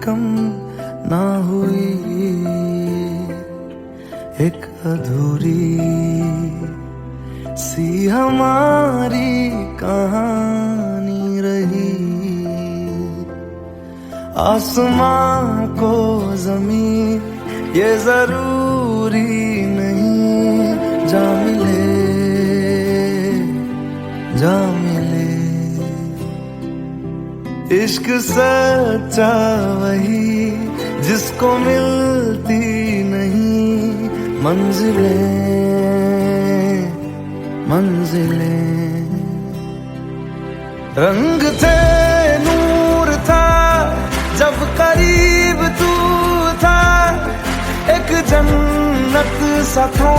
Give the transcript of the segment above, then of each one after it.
कम ना हुई, एक अधूरी सी हमारी कहानी रही। आसमां को ज़मीं ये जरूरी नहीं, जा मिले जा मिले। इश्क सच्चा वही जिसको मिलती नहीं मंजिलें मंजिलें। रंग थे नूर था जब करीब तू था, एक जन्नत सा था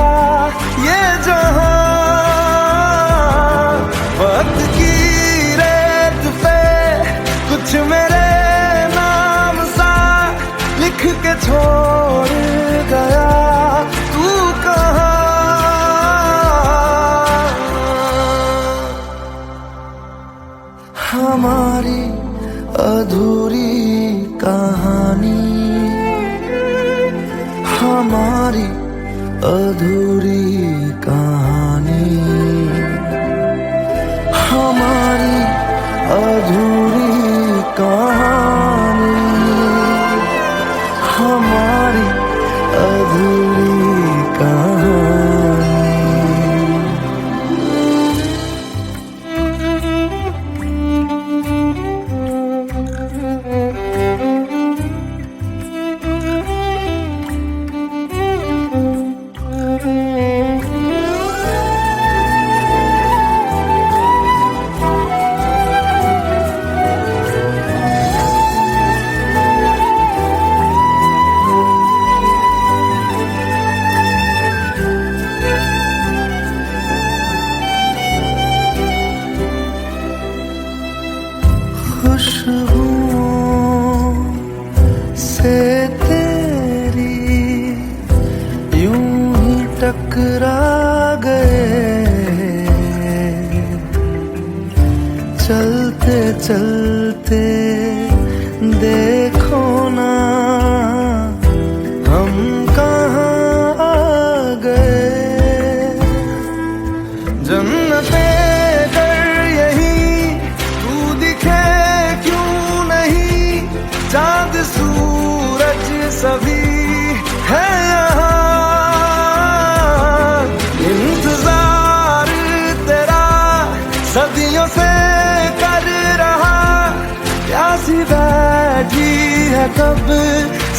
ये जहां। वक्त की रेत पे कुछ मेरे नाम सा लिख के छोड़ गया, तू कहाँ? हमारी अधूरी कहानी, हमारी अधूरी कहानी, हमारी अधूरी कहानी, हमारी अधूरी कहानी। खुशबुओं से तेरी यूं ही टकरा गए, चलते चलते देखो ना हम कहाँ आ गए। जन्नते चांद सूरज सभी है यहाँ, इंतजार तेरा सदियों से कर रहा, प्यासी बैठी है कब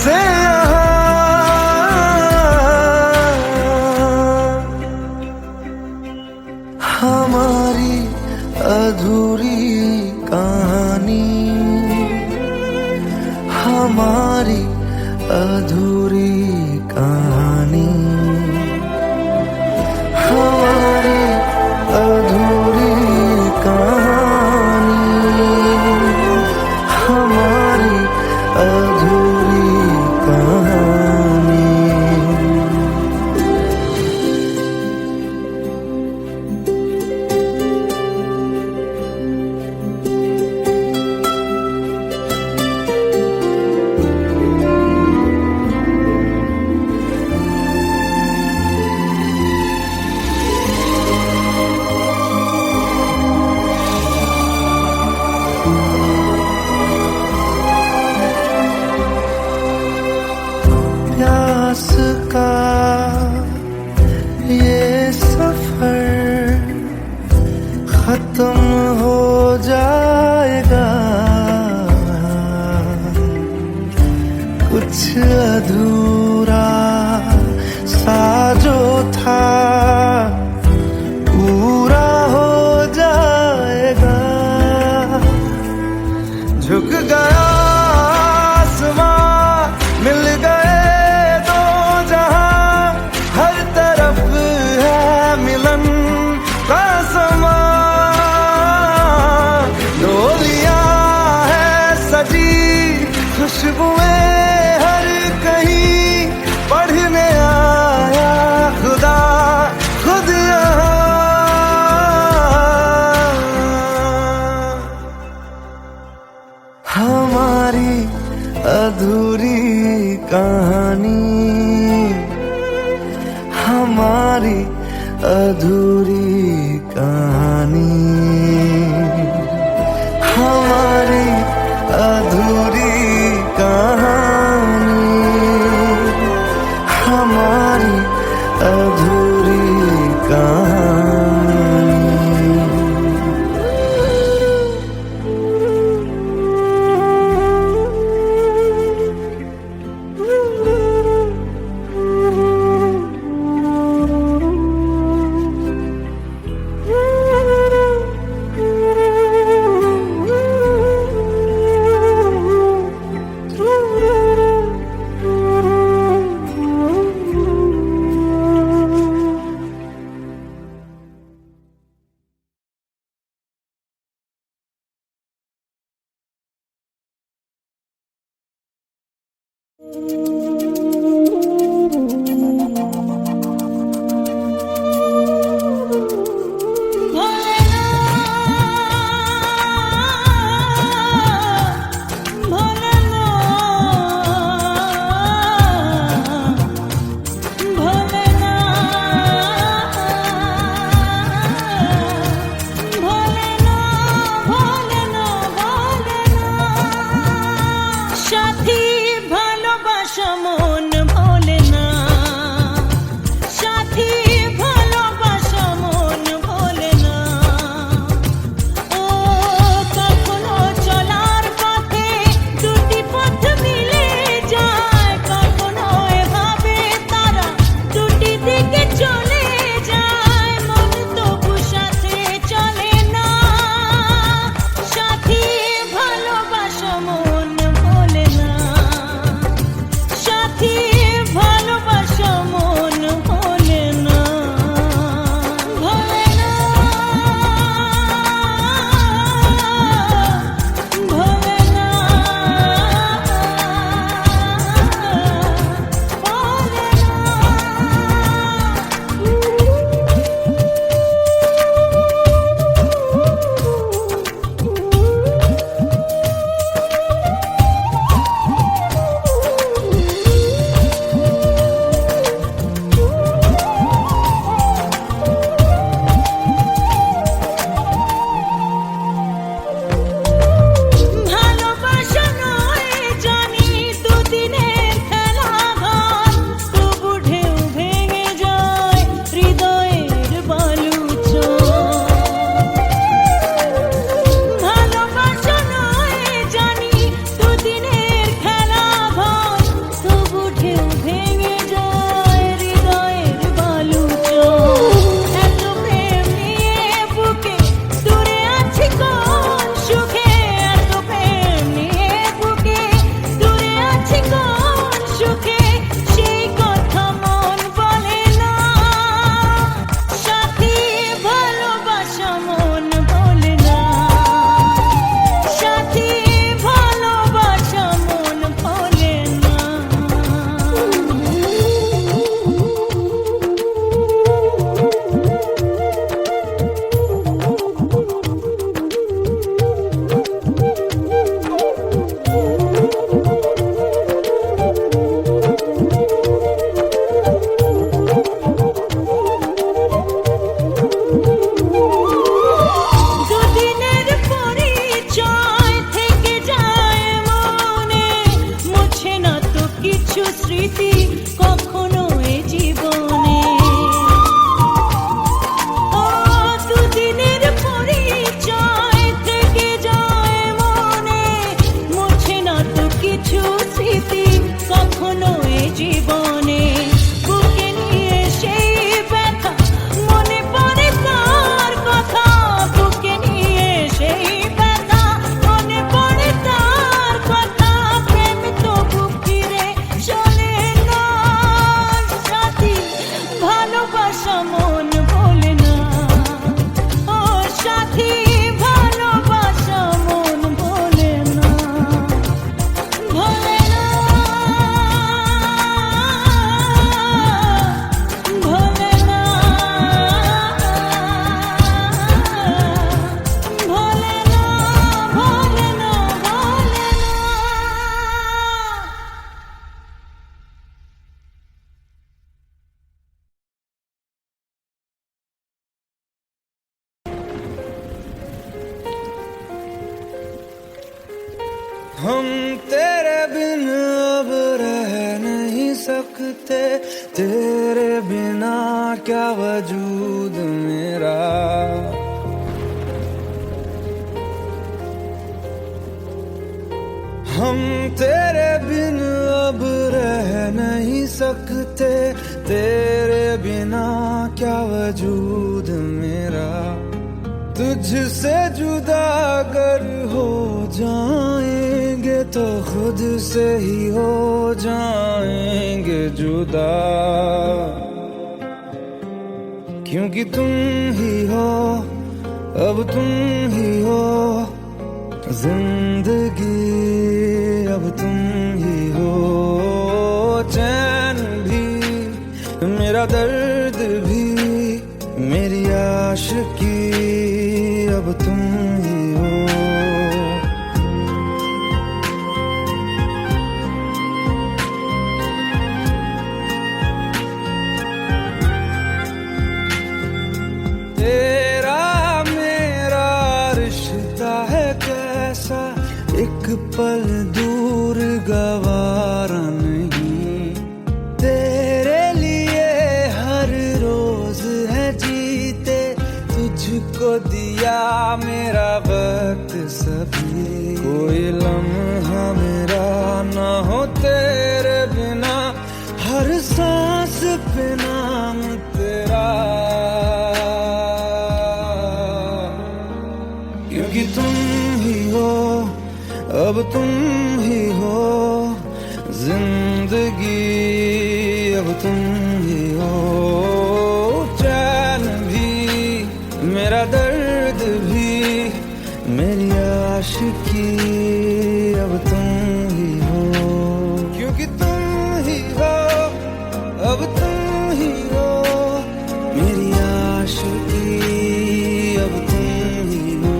से यहाँ। हमारी अधूरी कहानी, हमारी अधूरी कहानी, हमारी अधूरी कहानी, हमारी अधूरी कहानी। प्यास का ये सफर खत्म हो जाएगा, कुछ अधूरा सा जो था पूरा हो जाएगा। झुक गया आसमां, मिल गए दो जहां, हर तरफ है मिलन का समा। डोलियां है सजी खुशबुएं हर कहीं, पढ़ने आया खुदा खुद यहाँ। हमारी अधूरी कहानी, हमारी अधूरी कहानी, हमारी अधूरी कहानी, हमारी अधूरी कहानी। সাথী ভালোবাসা মন हम तेरे बिन अब रह नहीं सकते, तेरे बिना क्या वजूद मेरा। हम तेरे बिन अब रह नहीं सकते, तेरे बिना क्या वजूद मेरा। तुझसे जुदा अगर हो जाएंगे तो खुद से ही हो जाएंगे जुदा, क्योंकि तुम ही हो, अब तुम ही हो जिंदगी, अब तुम ही हो। चैन भी मेरा दर्द भी मेरी आशिकी, अब तुम ही हो। तेरा मेरा रिश्ता है कैसा, एक पल दूर गवारा नहीं। तेरे लिए हर रोज है जीते, तुझको दिया मेरा वक्त सभी। कोई लम्हा मेरा ना हो तेरे बिना, हर सांस पे नाम तेरा, क्योंकि तुम ही हो, अब तुम ही हो जिंदगी, अब तुम ही हो। चैन भी मेरा दर्द भी मेरी आशिकी, अब तुम ही हो, क्योंकि तुम ही हो, अब तुम ही हो मेरी आशिकी, अब तुम ही हो।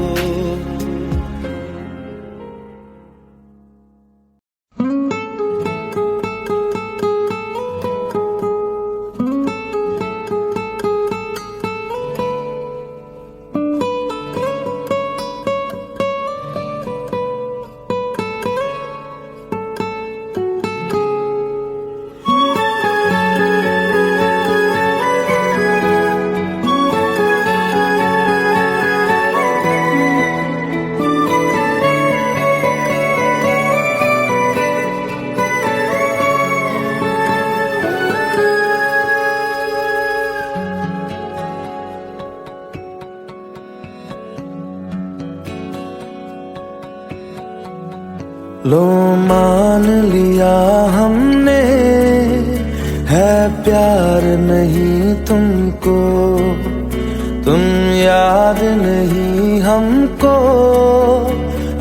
लो मान लिया हमने है प्यार नहीं तुमको, तुम याद नहीं हमको,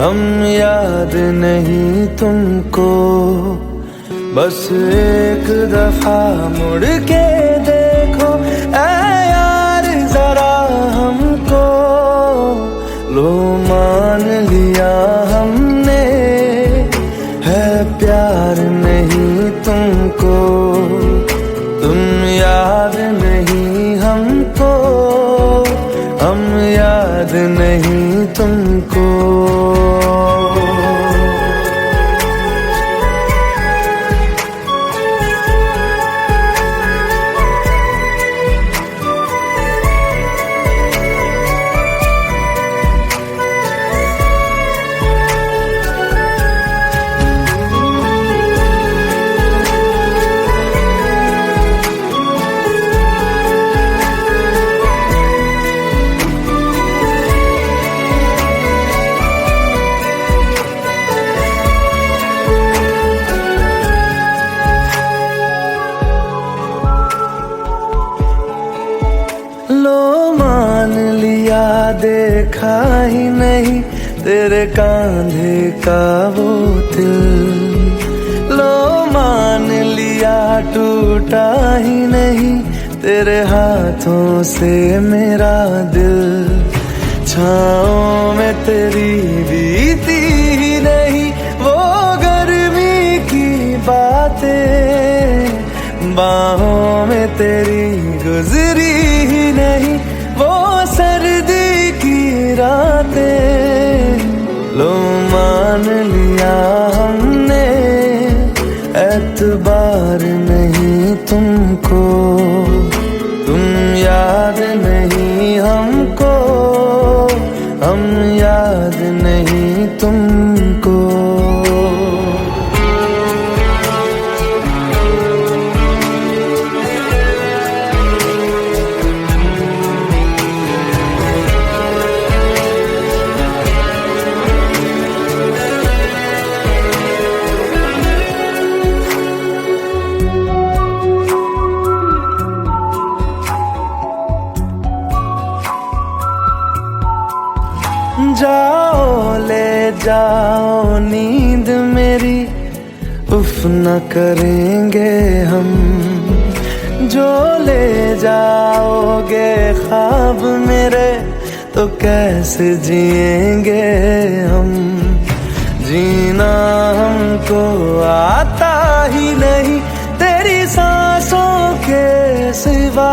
हम याद नहीं तुमको। बस एक दफा मुड़ के देखो ऐ यार जरा हमको। लो मान लिया हमने है प्यार नहीं तुमको, तुम याद नहीं हमको, हम याद नहीं तुमको। देखा ही नहीं तेरे कांधे का वो दिल, लो मान लिया टूटा ही नहीं तेरे हाथों से मेरा दिल। छाँव में तेरी बीती ही नहीं वो गर्मी की बातें, बाहों में तेरी गुजरी ही नहीं वो सर्दी की रातें। लो मान लिया एतबार नहीं तुमको, तुम याद नहीं हमको, हम याद नहीं तुमको। जाओ ले जाओ नींद मेरी, उफ न करेंगे हम, जो ले जाओगे ख्वाब मेरे तो कैसे जिएंगे हम। जीना हमको आता ही नहीं तेरी सांसों के सिवा,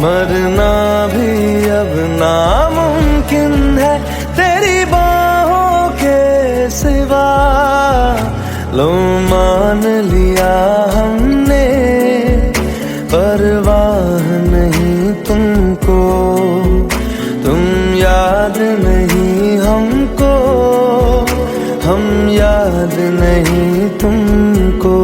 मरना भी अब नामुमकिन है तेरी बाहों के सिवा। लो मान लिया हमने, परवाह नहीं तुमको, तुम याद नहीं हमको, हम याद नहीं तुमको।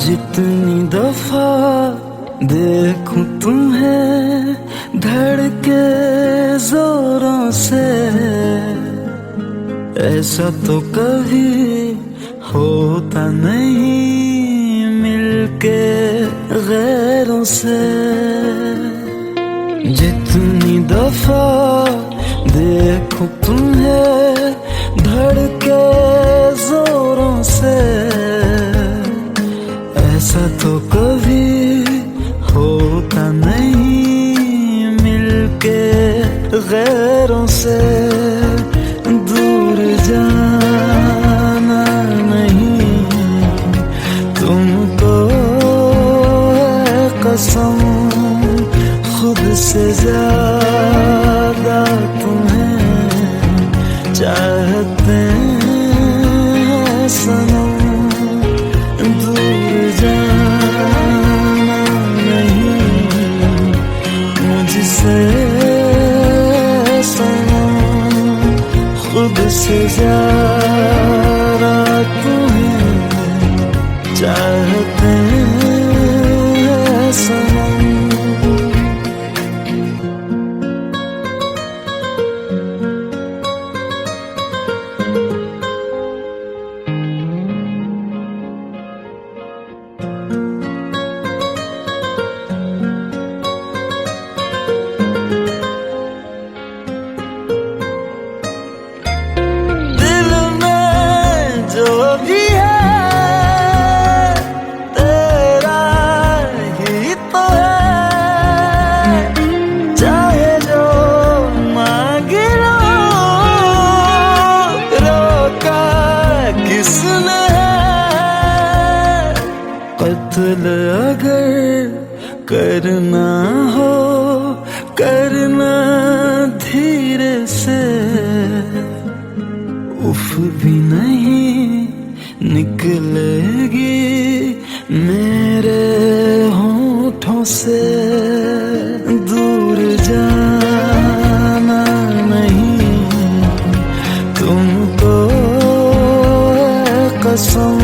जितनी दफा देखूं तुम्हें धड़के जोरों से, ऐसा तो कभी होता नहीं मिलके गैरों से। जितनी दफा देखूं तुम्हें धड़के जोरों से, ऐसा तो कभी होता नहीं मिलके गैरों से। दूर जाना नहीं तुमको है कसम, खुद से ज्यादा तुम्हें चाहते हैं सनम। दूर जाना नहीं मुझसे सनम, खुद से ज्यादा तुम्हें चाहते हैं सनम। कत्ल अगर करना हो करना धीरे से, उफ भी नहीं निकलेगी मेरे होठों से। दूर जाना नहीं तुमको कसम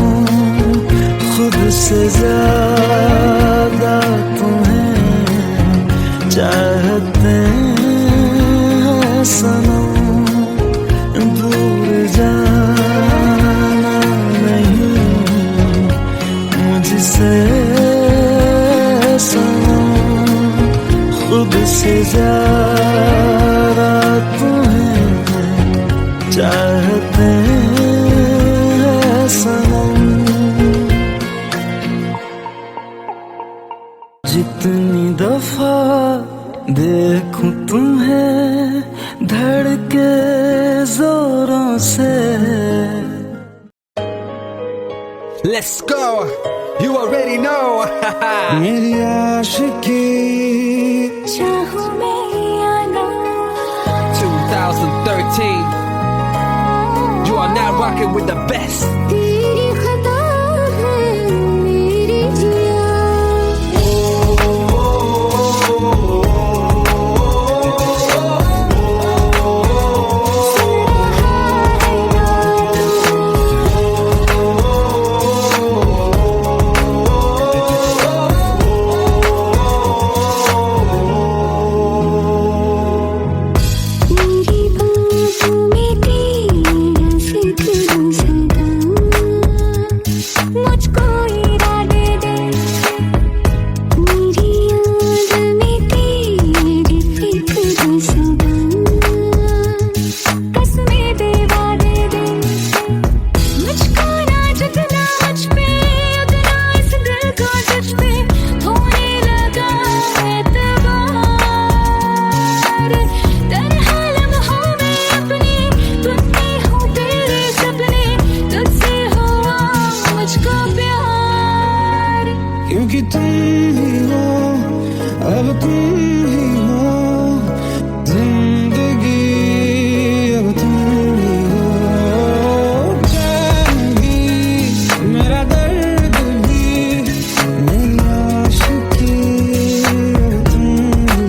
खुद से ज्यादा तुम्हें चाहते हैं सनम, दूर जाना नहीं मुझसे सनम, खुद से ज्यादा तुम्हें चाहते हैं सनम। जितनी दफा देखूं तुम्हें धड़के जोरों से। Let's go, you already know. मेरी आशिकी चाहूं मैं या ना, 2013, you are now rocking with the best. तेरी खता है मेरी जिया। क्योंकि तुम ही हो, अब तुम ही हो जिंदगी, अब तुम ही हो चैन भी, मेरा दर्द भी, मेरी आशिकी, अब तुम ही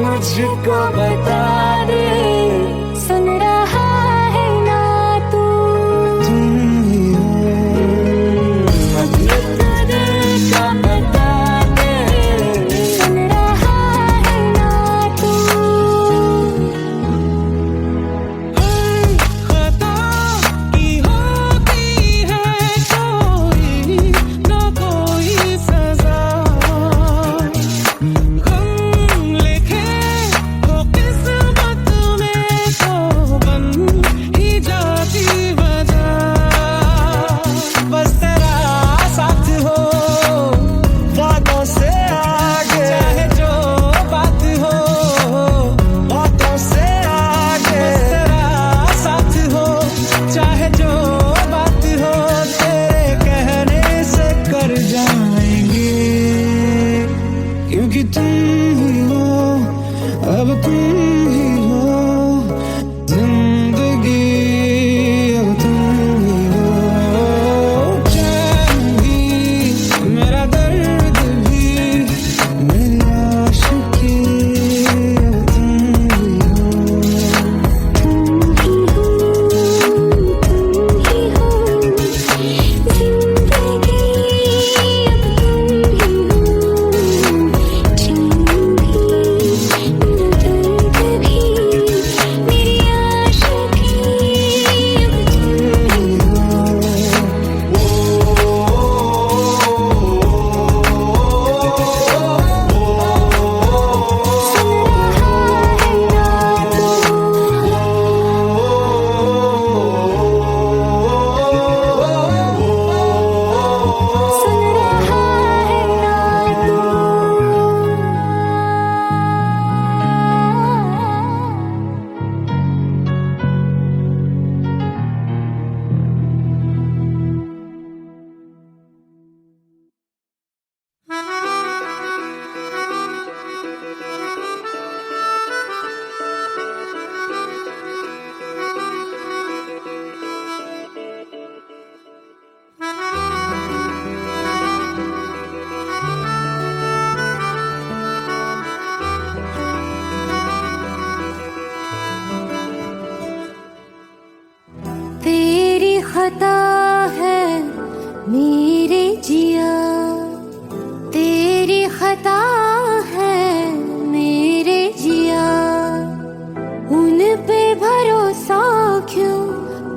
मुझको बता दे, सुन रहा है ना तू, तुम ही हो अपने दिल का बता दे, सुन रहा है ना तू। खता की होती है कोई न कोई सजा, क्योंकि तुम ही हो, अब तुम ही हो जिंदगी, अब तुम ही हो चैन भी, मेरा दर्द भी, मेरी आशिकी, अब तुम ही हो। खता है मेरे जिया, तेरी खता है मेरे जिया, उन पे भरोसा क्यों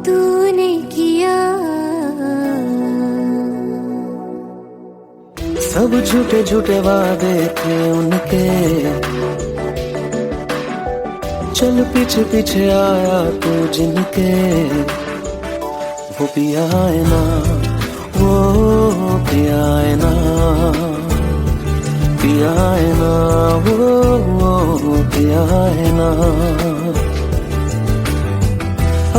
तूने किया। सब झूठे झूठे वादे थे उनके, चल पीछे पीछे आया तू जिनके, वो पिया है ना, वो पिया है ना, पिया है ना, वो पिया है ना।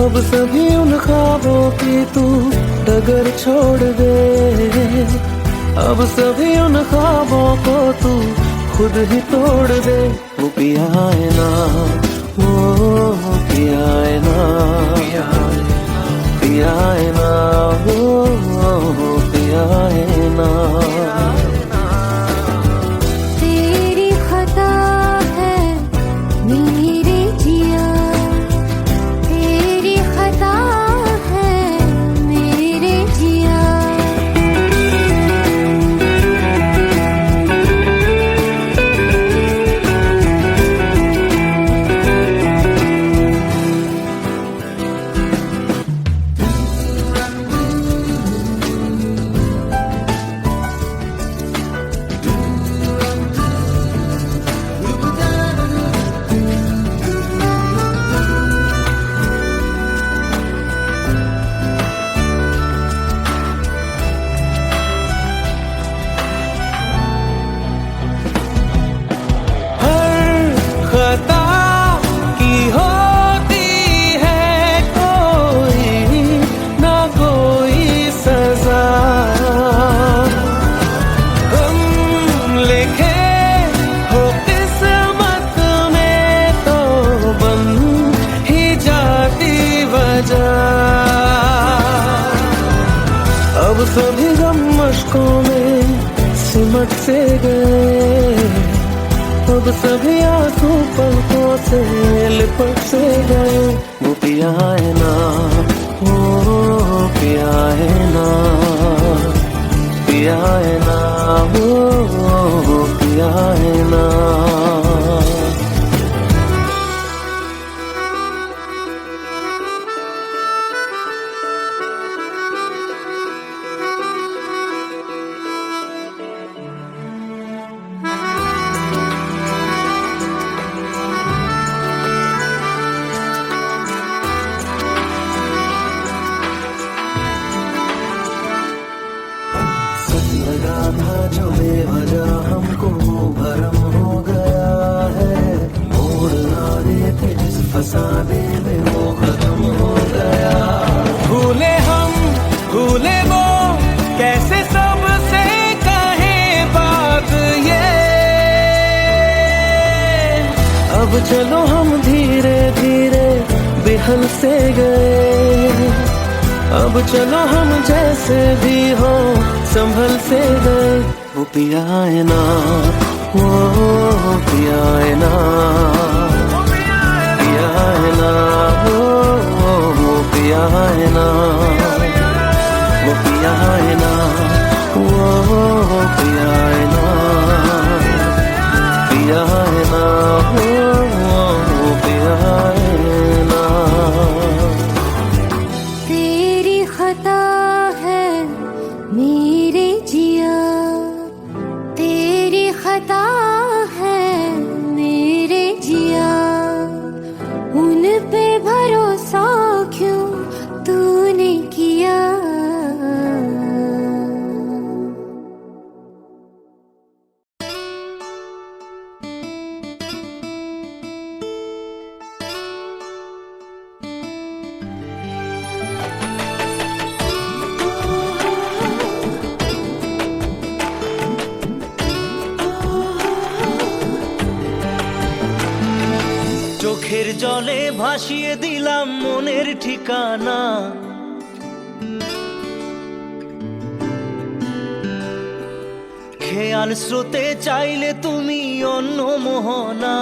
अब सभी उन ख्वाबों की तू डगर छोड़ दे, अब सभी उन ख्वाबों को तू खुद ही तोड़ दे। वो पिया है ना, वो पिया है ना, पिया है ना, वो पिया है ना। तेरी खता है मेरे जिया, तेरी खता है मेरे जिया। खता की होती है कोई ना कोई सजा, हम लिखे हो किस्मत में तो बन ही जाती वजह। अब सभी गम मशकों में सिमट से गए, अब सभी आंसू पलकों से लिपट से गए। वो पिया है ना, वो पिया है ना, पिया है ना, वो पिया है ना। लगा था जो बेवजह हमको वो भरम हो गया है, मोड़ आने थे जिस फसाने में वो खत्म हो गया। भूले हम भूले वो कैसे सबसे कहे बात ये, अब चलो हम धीरे धीरे बेहल से गए, अब चलो हम जैसे भी हो संभल से गए। वो पिया है ना, वो पिया है ना, पिया है ना, वो पिया है ना, वो पिया है ना, वो पिया है ना, पिया है ना, वो पिया है ना। तेरी खता है मेरे जिया, तेरी खता है मेरे जिया, उन पे भरोसा क्यों तूने किया। চোখের জলে ভাসিয়ে দিলাম মনের ঠিকানা, খেয়াল স্রোতে চাইলে তুমি অন্য মোহনা।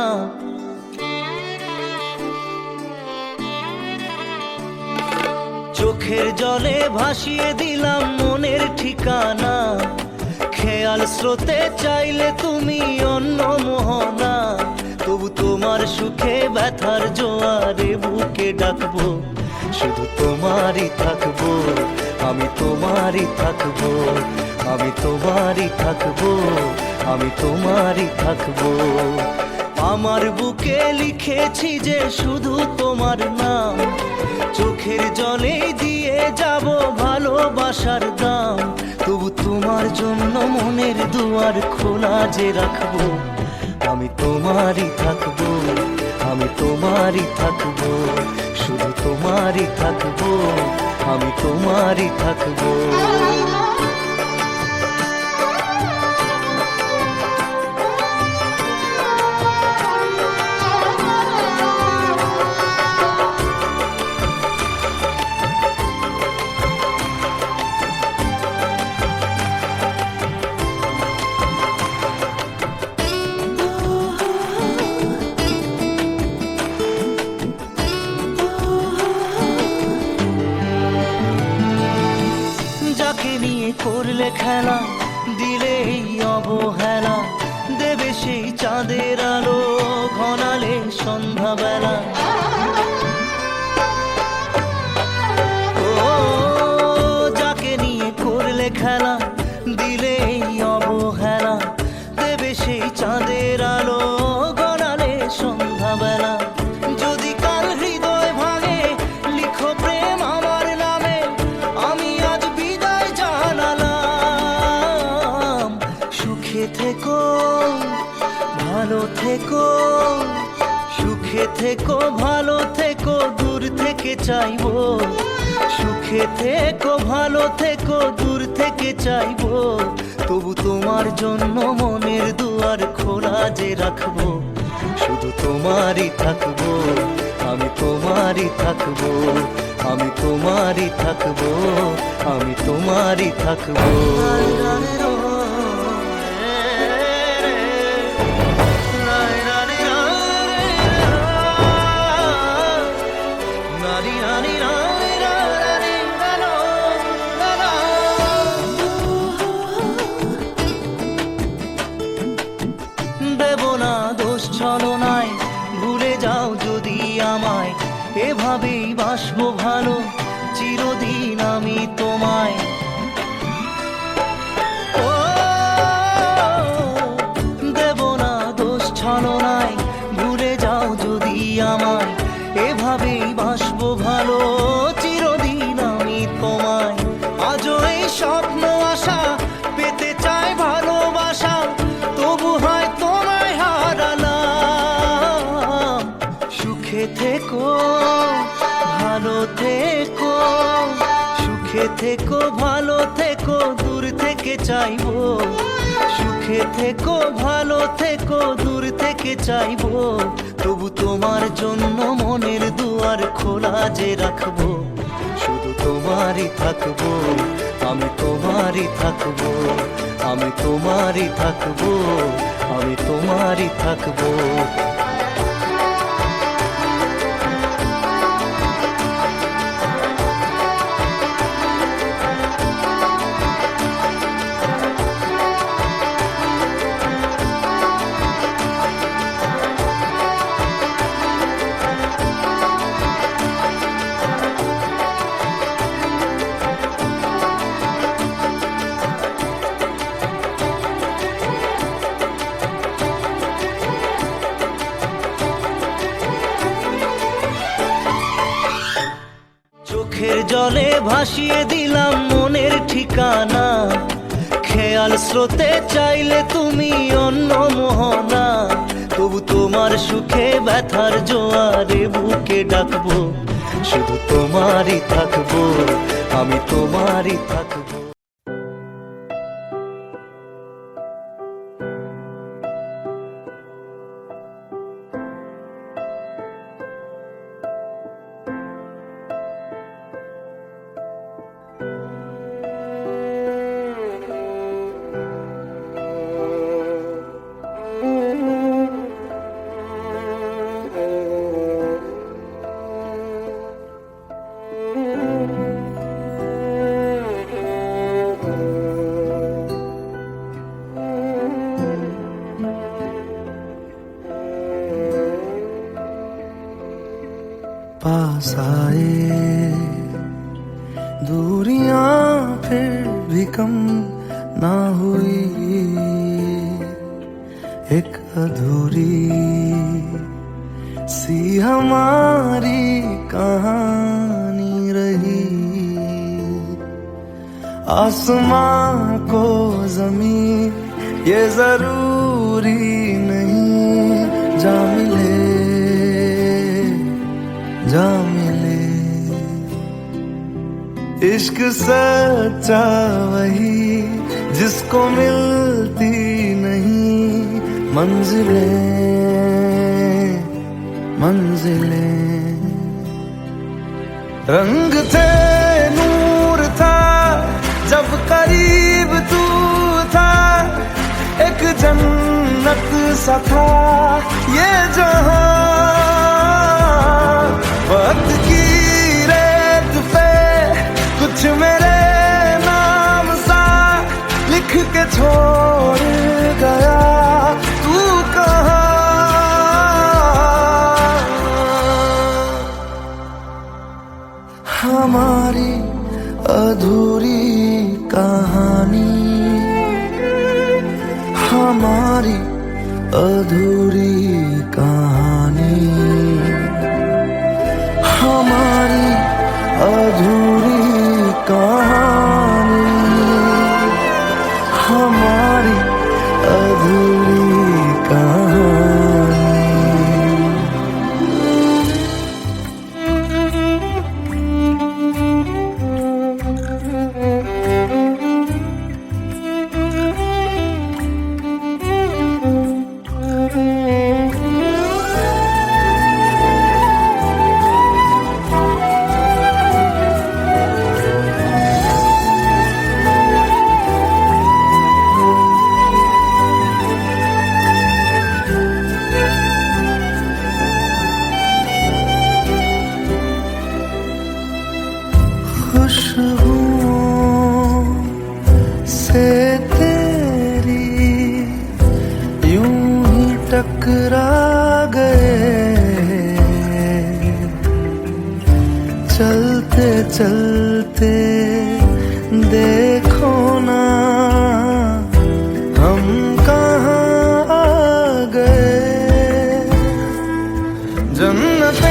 চোখের জলে ভাসিয়ে দিলাম মনের ঠিকানা, খেয়াল স্রোতে চাইলে তুমি অন্য মোহনা, তবু তোমার সুখে ব্যথার জোয়ারে বুকে ডাকবো, শুধু তোমারই থাকবো, আমি তোমারই থাকবো, আমি তোমারই থাকবো, আমি তোমারই থাকবো। আমার বুকে লিখেছি যে শুধু তোমার নাম, চোখের জলে দিয়ে যাব ভালোবাসার দাম, তবু তোমার জন্য মনের দুয়ার খোলা যে রাখবো, আমি তোমারই থাকবো, আমি তোমারই থাকবো, শুধু তোমারই থাকবো, আমি তোমারই থাকবো। যাকে নিয়ে করলে খেলা, দিলে এই অবহেলা, দেবে সেই চাঁদের আলো ঘনালে সন্ধ্যাবেলা। ও যাকে নিয়ে করলে খেলা, দিলে এই অবহেলা, দেবে সেই চাঁদের আলো ঘনালে সন্ধ্যাবেলা। যদি কাল হৃদয় ভাঙে লিখো প্রেম আমার নামে, আমি আজ বিদায় জানালাম। সুখে থেকো ভালো থেকো, সুখে থেকো ভালো থেকো, দূর থেকে চাইবো, সুখে থেকো ভালো থেকো, দূর থেকে চাইবো, তবু তোমার জন্য মনের দুয়ার খোলা যে রাখবো, শুধু তোমারই থাকবো, আমি তোমারই থাকবো, আমি তোমারই থাকবো, আমি তোমারই থাকবো। দেব না দোষ ছলনায়, ভুলে যাও যদি আমায়, এভাবেই বাসবো ভালো চিরদিন আমি তোমায়। ও দেব না দোষ ছলনায়, ভুলে যাও যদি আমায়, এভাবেই বাসবো ভালো চিরদিন আমি তোমায়। আজও এই স্বপ্ন আশা পেতে চাই ভালোবাসা, তবু হয় তোমায় হারালাম। সুখে থেকো ভালো থেকো, সুখে থেকো ভালো থেকো, দূর থেকে চাইবো, সুখে থেকো ভালো থেকো, দূর থেকে চাইবো, তবু তোমার জন্য মনের দুয়ার খোলা যে রাখবো, শুধু তোমারই থাকবো, আমি তোমারই থাকবো, আমি তোমারই থাকবো, আমি তোমারই থাকবো। চোখের জলে ভাসিয়ে দিলাম মনের ঠিকানা, খেয়াল স্রোতে চাইলে তুমি অন্য মোহনা, তবু তোমার সুখে ব্যথার জোয়ারে বুকে ডাকবো, শুধু তোমারই থাকবো, আমি তোমারই থাকবো। दूरियां फिर भी कम ना हुई, एक अधूरी सी हमारी कहानी रही। आसमां को जमीन ये जरूरी नहीं, जा मिले जा मिले। इश्क सच्चा वही जिसको मिलती नहीं मंजिलें मंजिलें। रंग थे नूर था जब करीब तू था, एक जन्नत सा था ये जहां। वक्त की रेत पे कुछ मेरे नाम सा लिख के छोड़ गया, तू कहाँ। हमारी अधूरी कहानी, हमारी अधूरी कहानी, हमारी अधूरी कहानी, हमारी अधूरी कहानी। खुशबुओं से तेरी यूं ही टकरा गए, चलते चलते देखो ना हम कहाँ आ गए। जन्नते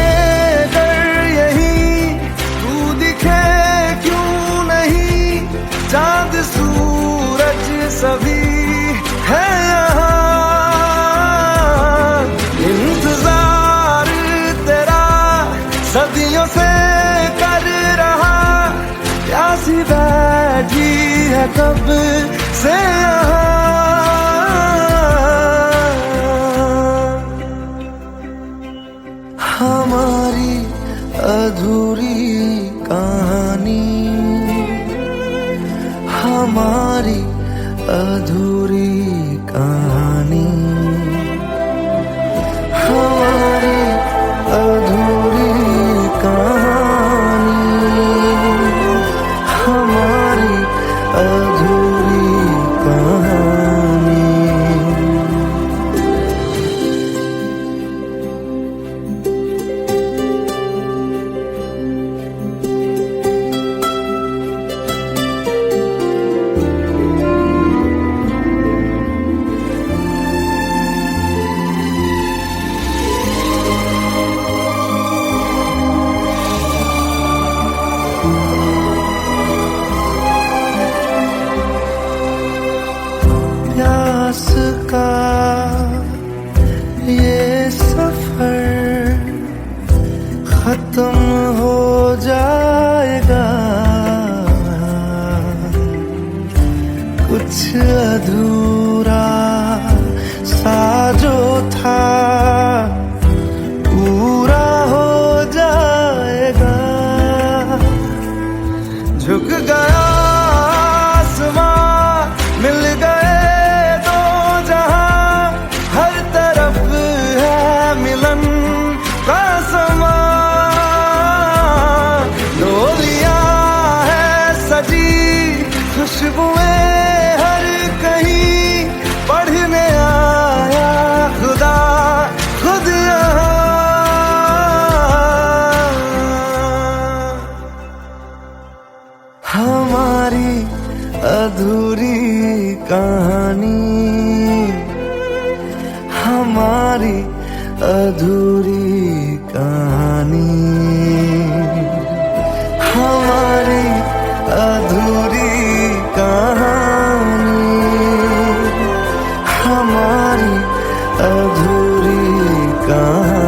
चांद सूरज सभी है यहाँ, इंतजार तेरा सदियों से कर रहा, प्यासी बैठी है कब से यहाँ। हमारी अधूरी कहानी, हमारी अधूरी कहानी, हमारी अधूरी कहानी, हमारी अधूरी कहानी। प्यास का ये सफर खत्म हो जाएगा, कुछ अधूरा सा जो था पूरा हो जाएगा। झुक गया आसमां, मिल गए दो जहां, हर तरफ है मिलन का समा। डोलियां है सजी खुशबुएं हर कहीं, पढ़ने आया खुदा खुद यहाँ। हमारी अधूरी कहानी, हमारी अधूरी कहानी, हमारी अधूरी कहानी, हमारी अधूरी कहानी।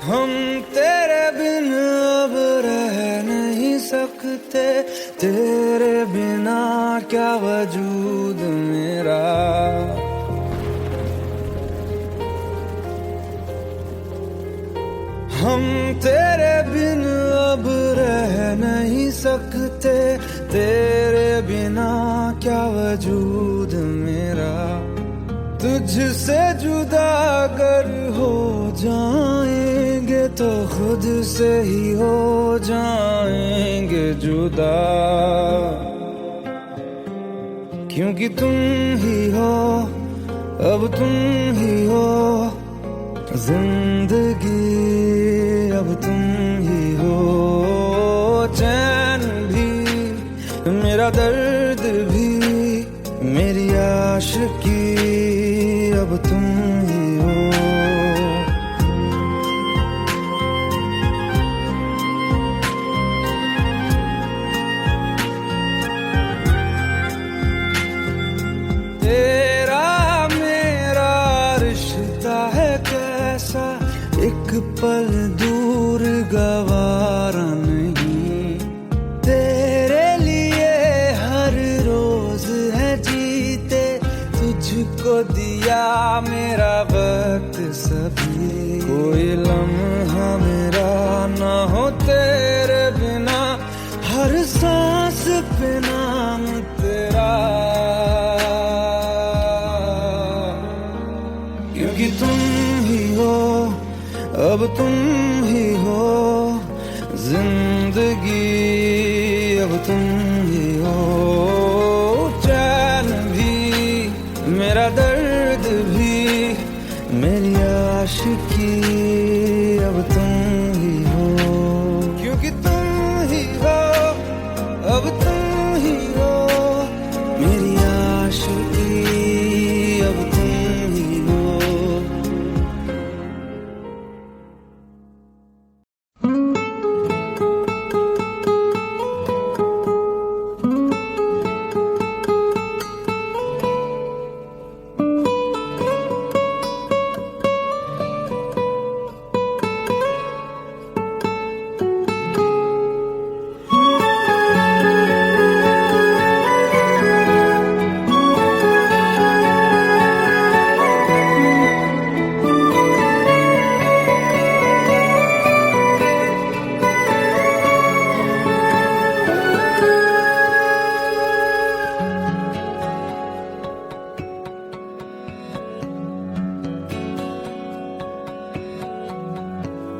हम तेरे बिन अब रह नहीं सकते, तेरे बिना क्या वजूद मेरा। हम तेरे बिन अब रह नहीं सकते, तेरे बिना क्या वजूद मेरा। तुझसे जुदा अगर हो जाएंगे तो खुद से ही हो जाएंगे जुदा। क्योंकि तुम ही हो, अब तुम ही हो जिंदगी, अब तुम ही हो चैन भी, मेरा दर्द भी, मेरी आशिकी, अब तुम ही हो। तेरा मेरा रिश्ता है कैसा, एक पल दूर गवारा नहीं। तेरे लिए हर रोज है जीते, तुझको दिया मेरा वक्त सभी। कोई लम्हा मेरा ना हो तेरे बिना, हर सांस पे नाम तेरा। क्योंकि तुम ही हो, अब तुम ही हो जिंदगी, अब तुम ही हो चैन भी, मेरा दर्द भी, मेरी आशिकी, अब तुम ही हो। क्योंकि तुम ही हो, अब तुम ही हो मेरी आशिकी, अब तुम ही हो।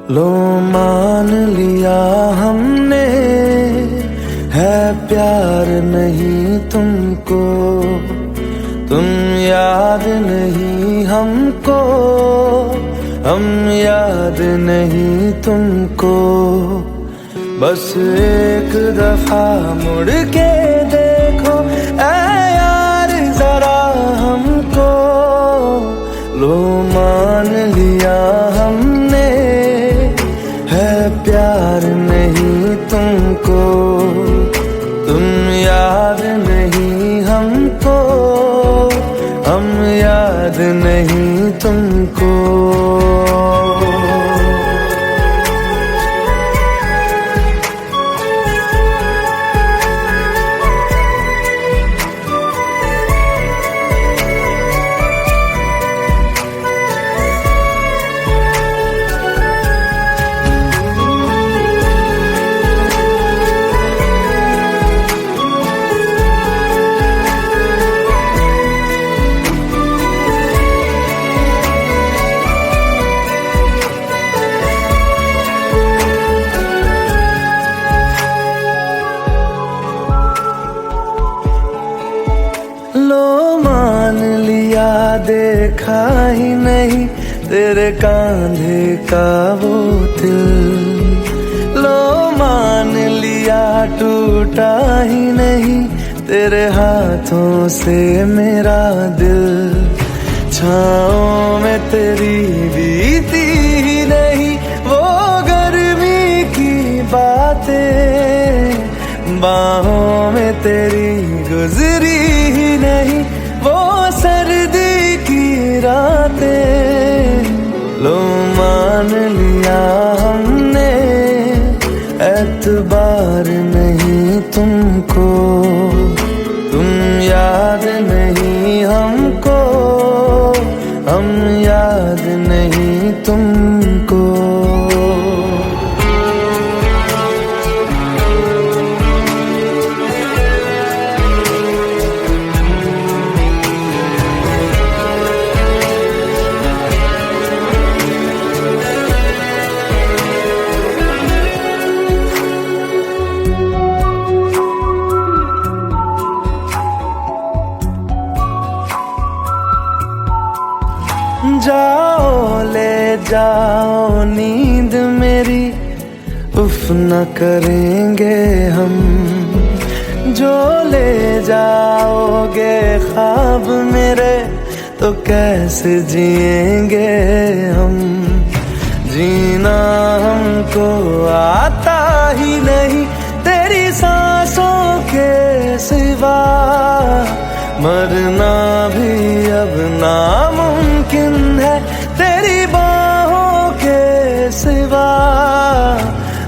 लो मान लिया हमने है प्यार नहीं तुमको, तुम याद नहीं हमको, हम याद नहीं तुमको। बस एक दफा मुड़ के देखो ऐ यार जरा हमको। लो मान लिया हमने है प्यार नहीं तुमको, तुम याद नहीं हमको, हम याद नहीं तुमको। देखा ही नहीं तेरे कांधे का वो दिल, लो मान लिया टूटा ही नहीं तेरे हाथों से मेरा दिल। छाँव में तेरी बीती ही नहीं वो गर्मी की बातें, बाहों में तेरी गुजरी ही नहीं वो सर्दी की रातें। लो मान लिया तुमको, तुम याद नहीं हमको, हम याद नहीं तुमको। जाओ ले जाओ नींद मेरी, उफ न करेंगे हम, जो ले जाओगे ख्वाब मेरे तो कैसे जिएंगे हम। जीना हमको आता ही नहीं तेरी सांसों के सिवा, मरना भी अब नामुमकिन है तेरी बाहों के सिवा।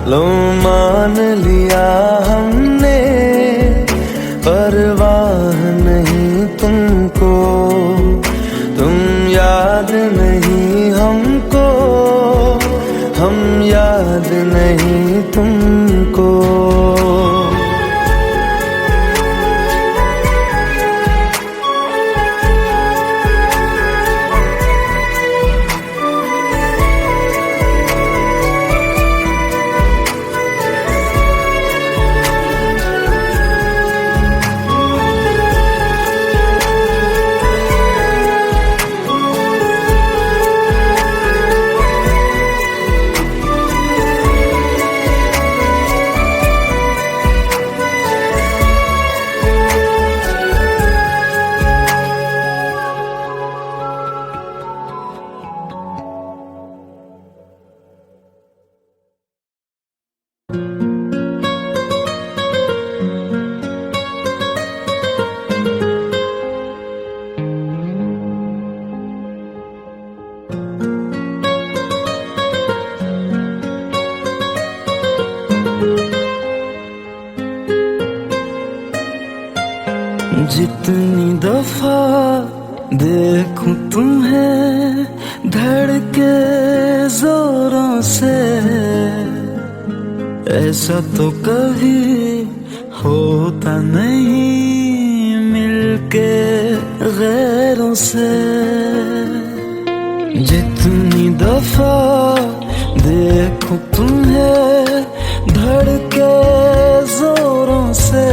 लो मान लिया हमने, परवाह नहीं तुमको, तुम याद नहीं हमको, हम याद नहीं तुमको। जितनी दफा देखूं तुम्हें धड़के जोरों से, ऐसा तो कभी होता नहीं मिलके गैरों से। जितनी दफा देखूं तुम्हें धड़के जोरों से,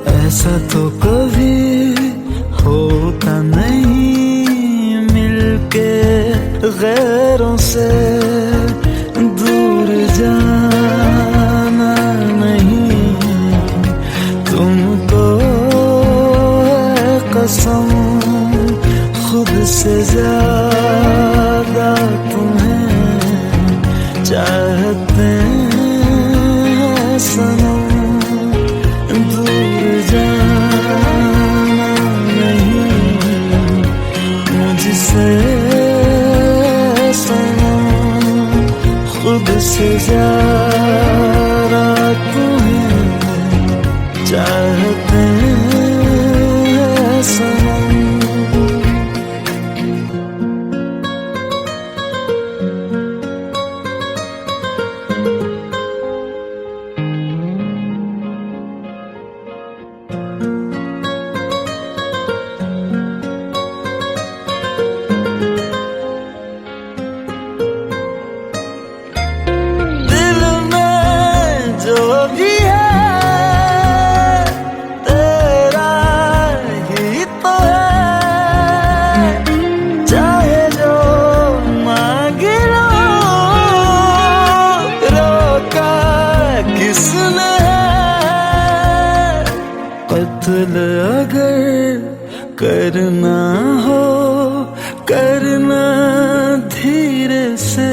ऐसा तो कभी होता नहीं मिलके गैरों से। दूर जाना नहीं तुमको है कसम, खुद से ज्यादा तुम्हें चाहते हैं सनम। खुद से ज्यादा तुम्हें चाहते हैं सनम। कत्ल अगर करना हो करना धीरे से,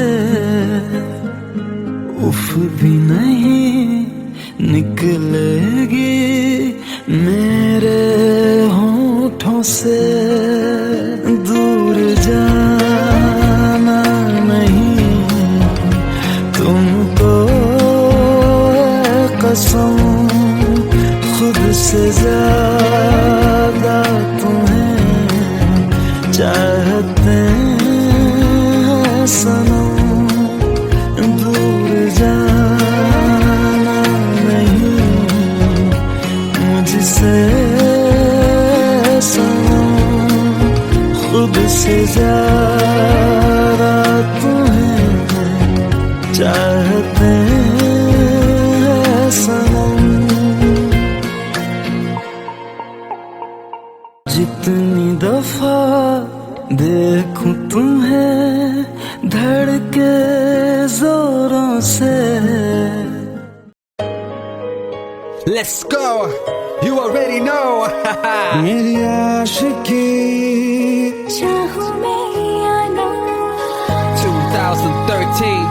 उफ भी नहीं निकलेगी मेरे होठों से। दूर जाना नहीं तुमको कसम, से ज्यादा तुम्हें चाहते हैं सनम। जितनी दफा देखूं तुम्हें धड़के जोरों से। Let's go. You already know. मेरी आशिकी चाहूं मैं या ना 2013.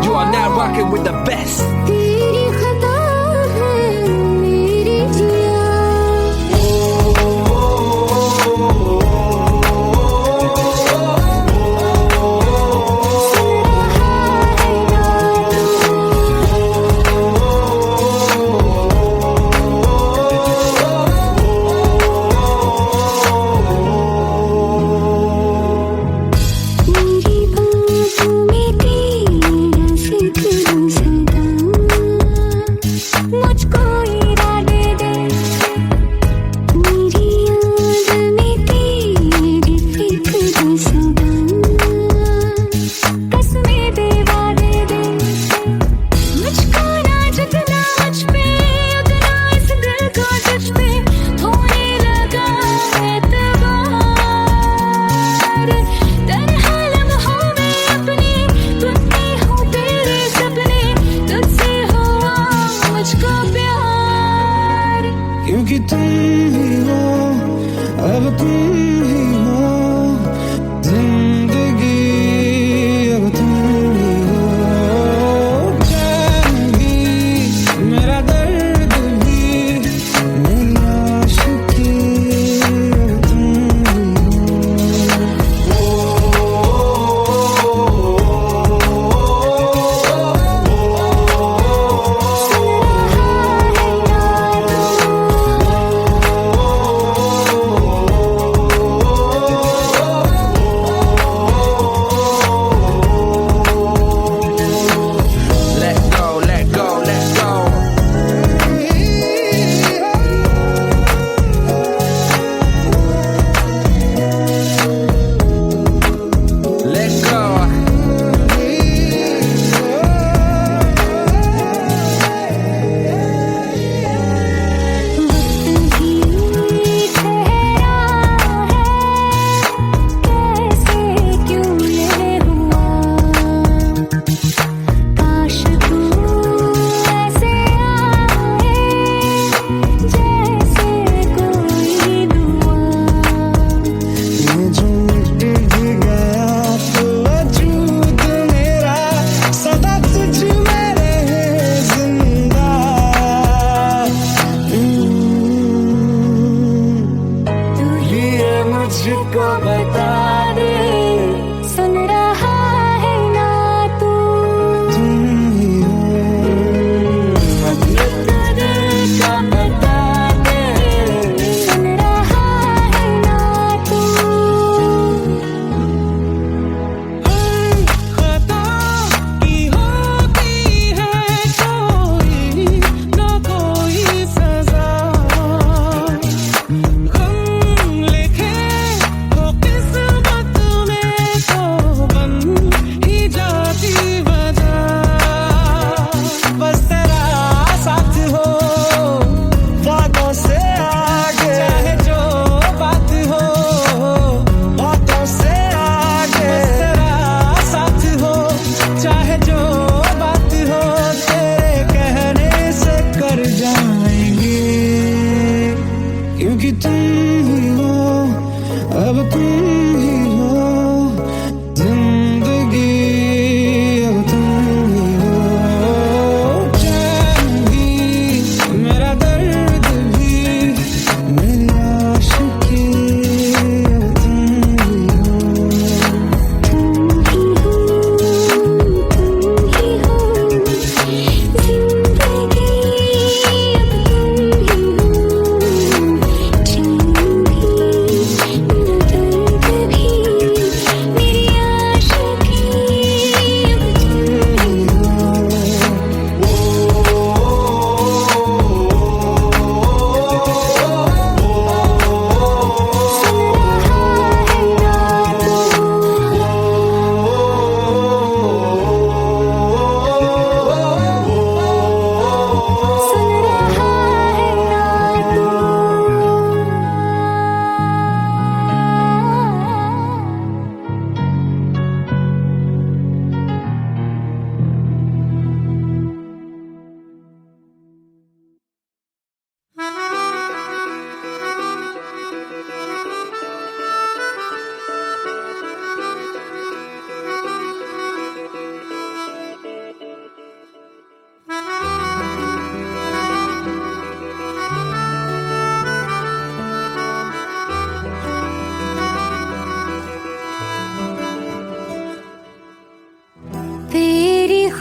You are now rocking with the best. तेरी खता है मेरी जिया। मेरी बाहों में तेरा जिक्र सदा।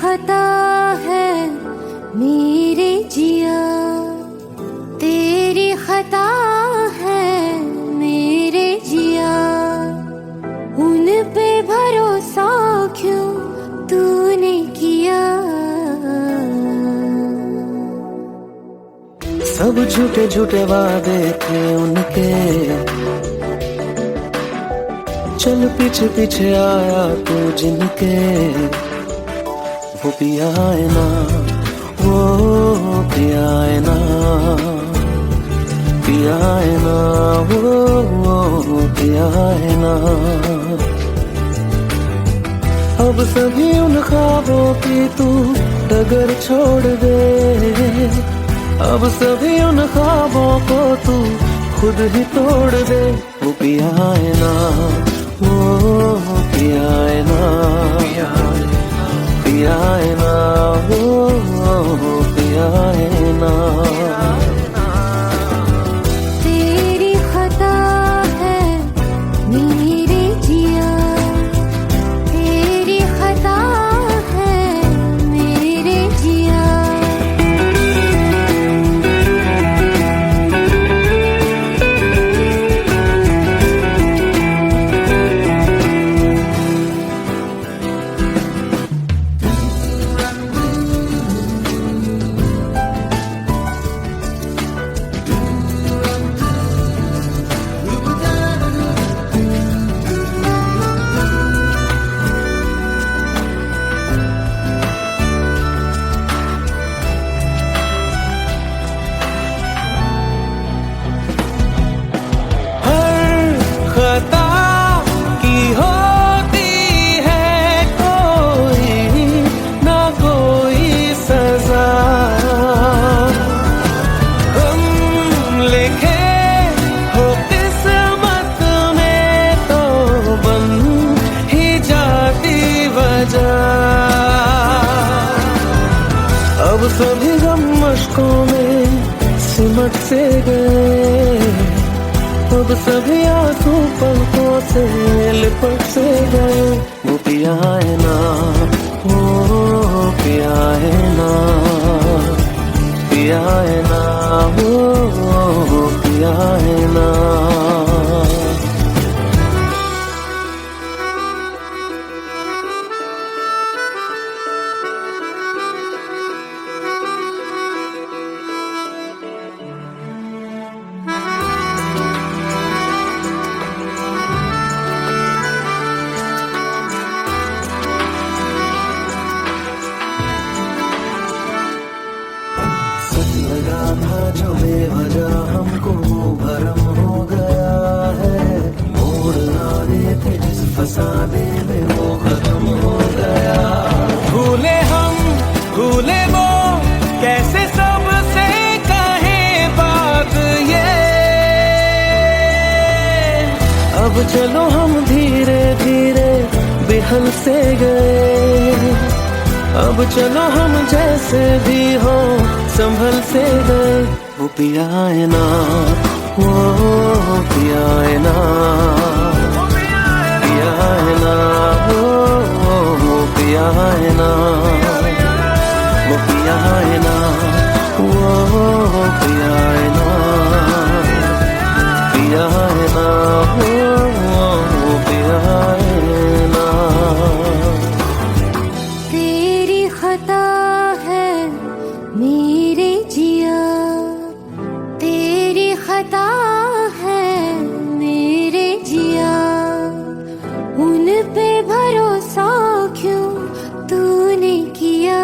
खता है मेरे जिया, तेरी खता है मेरे जिया, उन पे भरोसा क्यों तूने किया। सब झूठे झूठे वादे थे उनके, चल पीछे पीछे आया तू जिनके, वो पिया है ना, वो पिया है ना, पिया है ना, वो पिया है ना। अब सभी उन ख्वाबों की तू डगर छोड़ दे, अब सभी उन ख्वाबों को तू खुद ही तोड़ दे। वो पिया है ना, वो पिया है ना, पिया है ना, वो पिया है ना। तेरी खता है मेरे जिया, तेरी खता है मेरे जिया। खता की होती है कोई ना कोई सजा, हम लिखे हो किस्मत में तो बन ही जाती वजह। अब सभी गम मशकों में सिमट से गए, अब सभी आंसू पलकों से लिपट से गए। वो पिया है ना, वो पिया है ना, पिया है ना, वो पिया है ना। सच लगा था जो बेवजह हमको वो भरम हो गया है, मोड़ आने थे जिस फसाने में वो खत्म हो गया। भूले हम भूले वो कैसे सबसे कहे बात ये, अब चलो हम धीरे धीरे बिहल से गए, अब चलो हम जैसे भी हो संभल से गए। वो पिया है ना, वो पिया है ना, पिया है ना, वो पिया है ना, वो पिया है ना, वो पिया है ना, पिया है ना, वो पिया है ना। तेरी खता है मेरे जिया, तेरी खता है मेरे जिया, उन पे भरोसा क्यों तूने किया।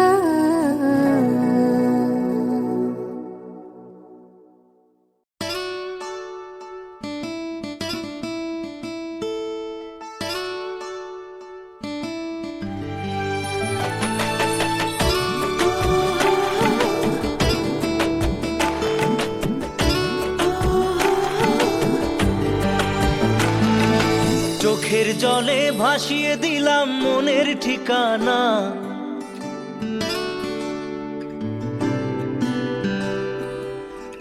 চোখের জলে ভাসিয়ে দিলাম মনের ঠিকানা,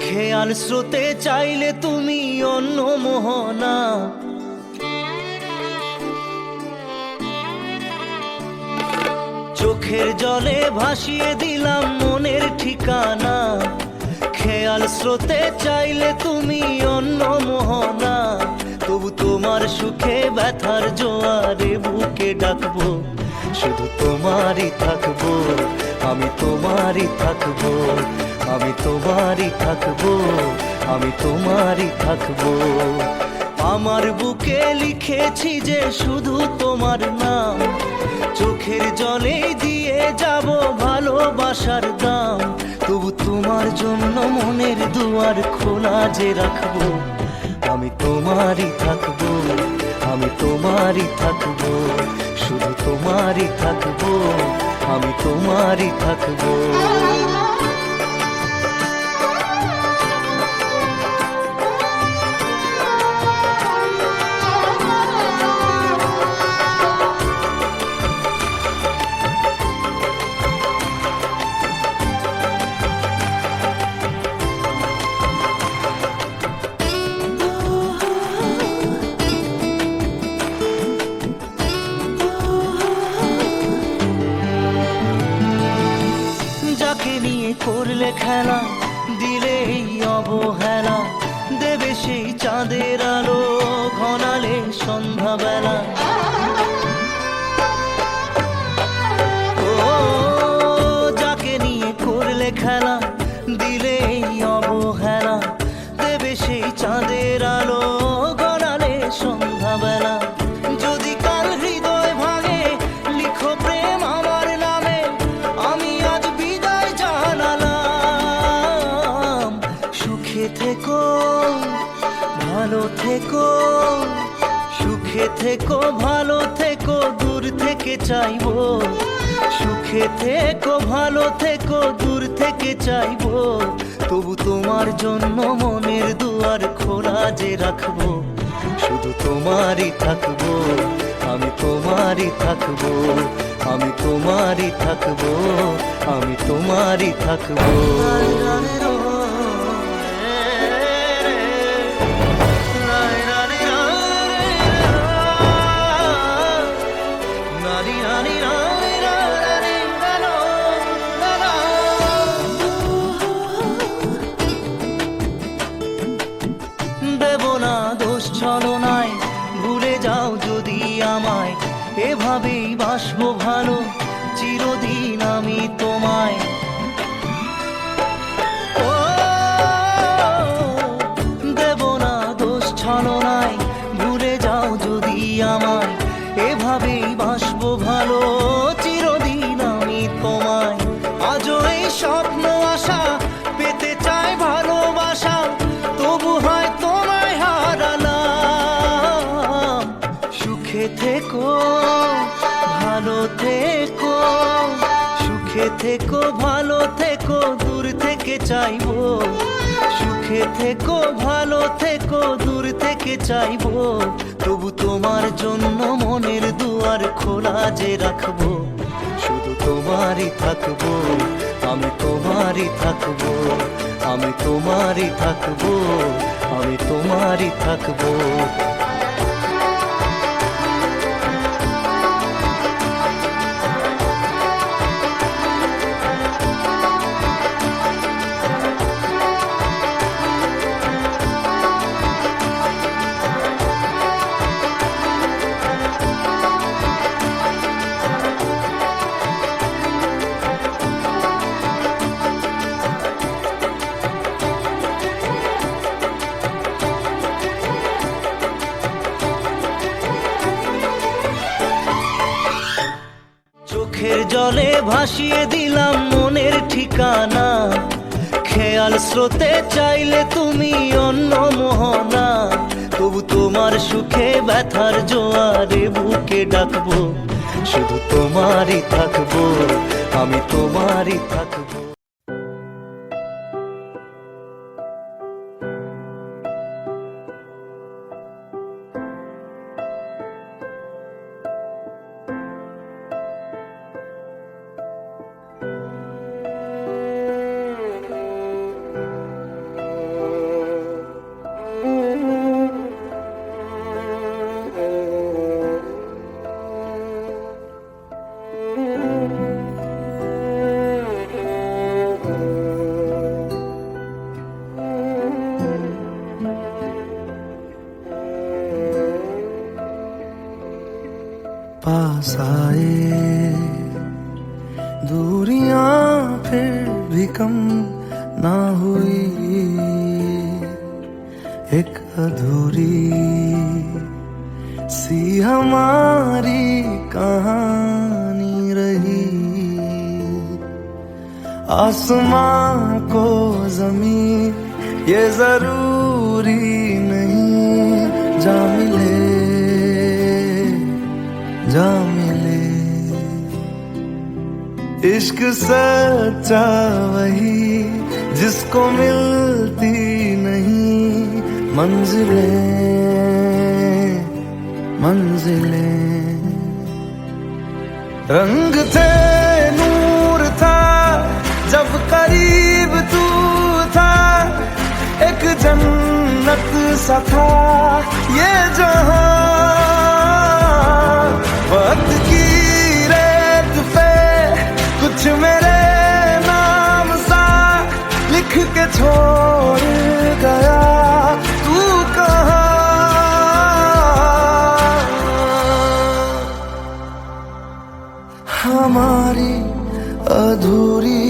খেয়াল স্রোতে চাইলে তুমি অন্য মোহনা। চোখের জলে ভাসিয়ে দিলাম মনের ঠিকানা, খেয়াল স্রোতে চাইলে তুমি অন্য মোহনা, তবু তোমার সুখে ব্যথার জোয়ারে বুকে ডাকবো, শুধু তোমারই থাকবো, আমি তোমারই থাকবো, আমি তোমারই থাকবো, আমি তোমারই থাকবো। আমার বুকে লিখেছি যে শুধু তোমার নাম, চোখের জলে দিয়ে যাব ভালোবাসার দাম, তবু তোমার জন্য মনের দুয়ার খোলা যে রাখবো, আমি তোমারই থাকবো, আমি তোমারই থাকবো, শুধু তোমারই থাকবো, আমি তোমারই থাকবো। যাকে নিয়ে করলে খেলা, দিলে এই অবহেলা, দেবে সেই চাঁদের আলো ঘনালে সন্ধ্যাবেলা। ও যাকে নিয়ে করলে খেলা, দিলে এই অবহেলা, দেবে সেই চাঁদের আলো ঘনালে সন্ধ্যাবেলা। যদি কাল হৃদয় ভাঙে লিখো প্রেম আমার নামে, আমি আজ বিদায় জানালাম। সুখে থেকো ভালো থেকো, সুখে থেকো ভালো থেকো, দূর থেকে চাইবো, সুখে থেকো ভালো থেকো, দূর থেকে চাইবো, তবু তোমার জন্য মনের দুয়ার খোলা যে রাখবো, শুধু তোমারই থাকবো, আমি তোমারই থাকবো, আমি তোমারই থাকবো, আমি তোমারই থাকবো। দেব না দোষ ছলনায়, ভুলে যাও যদি আমায়, এভাবেই বাসবো ভালো চিরদিন আমি তোমায়। ও দেব না দোষ ছলনায়, ভুলে যাও যদি আমায়, এভাবেই বাসবো ভালো চিরদিন আমি তোমায়। আজও এই স্বপ্ন আশা পেতে চাই ভালোবাসা, তবু হয় তোমায় হারালাম। সুখে থেকো ভালো থেকো, সুখে থেকো ভালো থেকো, দূর থেকে চাইবো, সুখে থেকো ভালো থেকো, দূর থেকে চাইবো, তবু তোমার জন্য মনের দুয়ার খোলা যে রাখবো, শুধু তোমারই থাকবো, আমি তোমারই থাকবো, আমি তোমারই থাকবো, আমি তোমারই থাকবো। চোখের জলে ভাসিয়ে দিলাম মনের ঠিকানা, খেয়াল স্রোতে চাইলে তুমি অন্য মোহনা, তবু তোমার সুখে ব্যথার জোয়ারে বুকে ডাকবো, শুধু তোমারই থাকবো, আমি তোমারই থাকবো। दूरियां फिर भी कम ना हुई, एक अधूरी सी हमारी कहानी रही। आसमां को जमीन ये जरूरी नहीं, जा मिले जा मिले। इश्क सच्चा वही जिसको मिलती नहीं मंजिलें मंजिलें। रंग थे नूर था जब करीब तू था, एक जन्नत सा था ये जहां। वक्त की रेत पे कुछ मेरे नाम सा लिख के छोड़ गया, तू कहाँ? हमारी अधूरी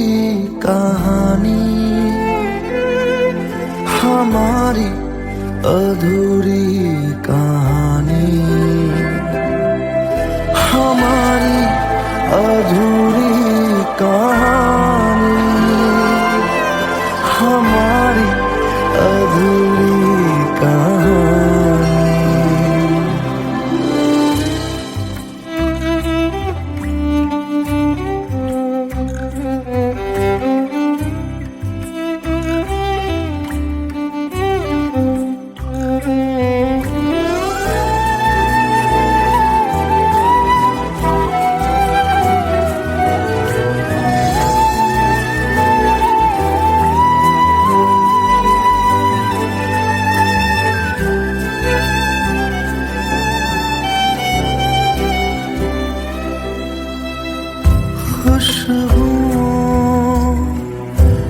कहानी, हमारी अधूरी कहानी, हमारी अधूरी कहानी, हमारी अधूरी कहानी। खुशबुओं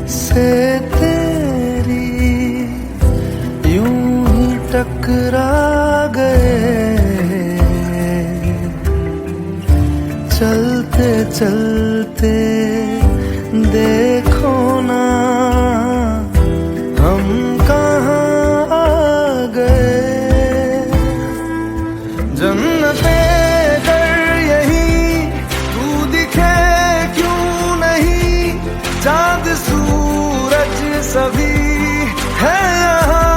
से तेरी यूं ही टकरा गए, चलते चलते देखो ना हम कहाँ आ गए। जन्नते चांद सूरज सभी है यहाँ,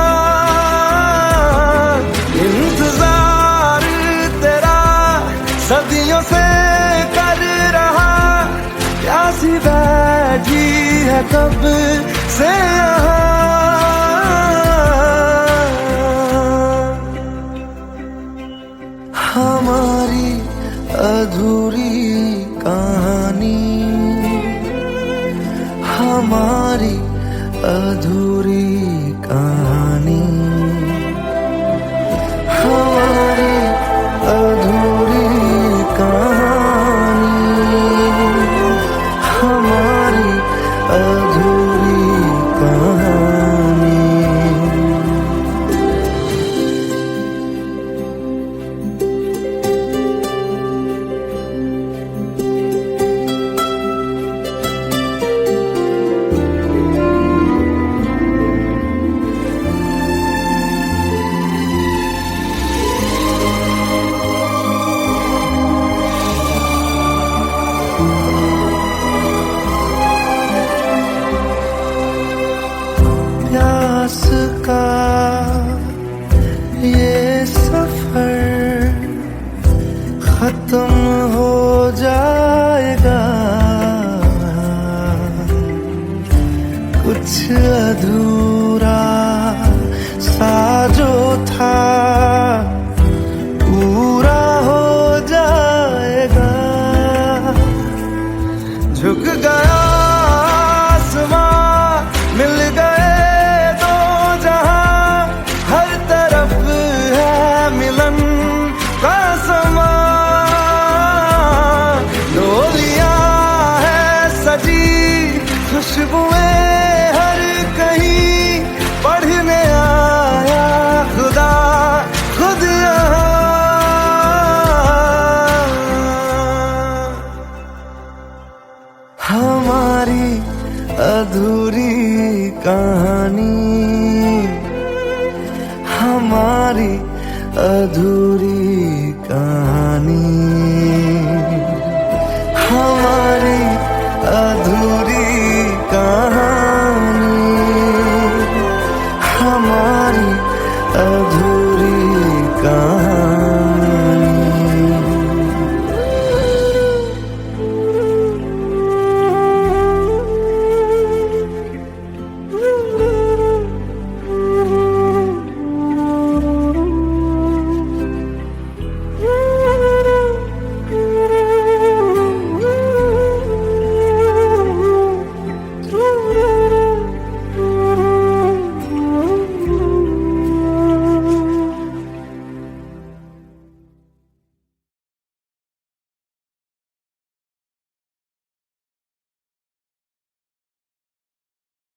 इंतजार तेरा सदियों से कर रहा, प्यासी बैठी है कब से यहाँ। हमारी अधूरी कहानी, हमारी अधूरी कहानी, हमारी अधूरी कहानी, हमारी अधूरी कहानी। हमारी अधूरी कहानी, हमारी अधूरी कहानी। हम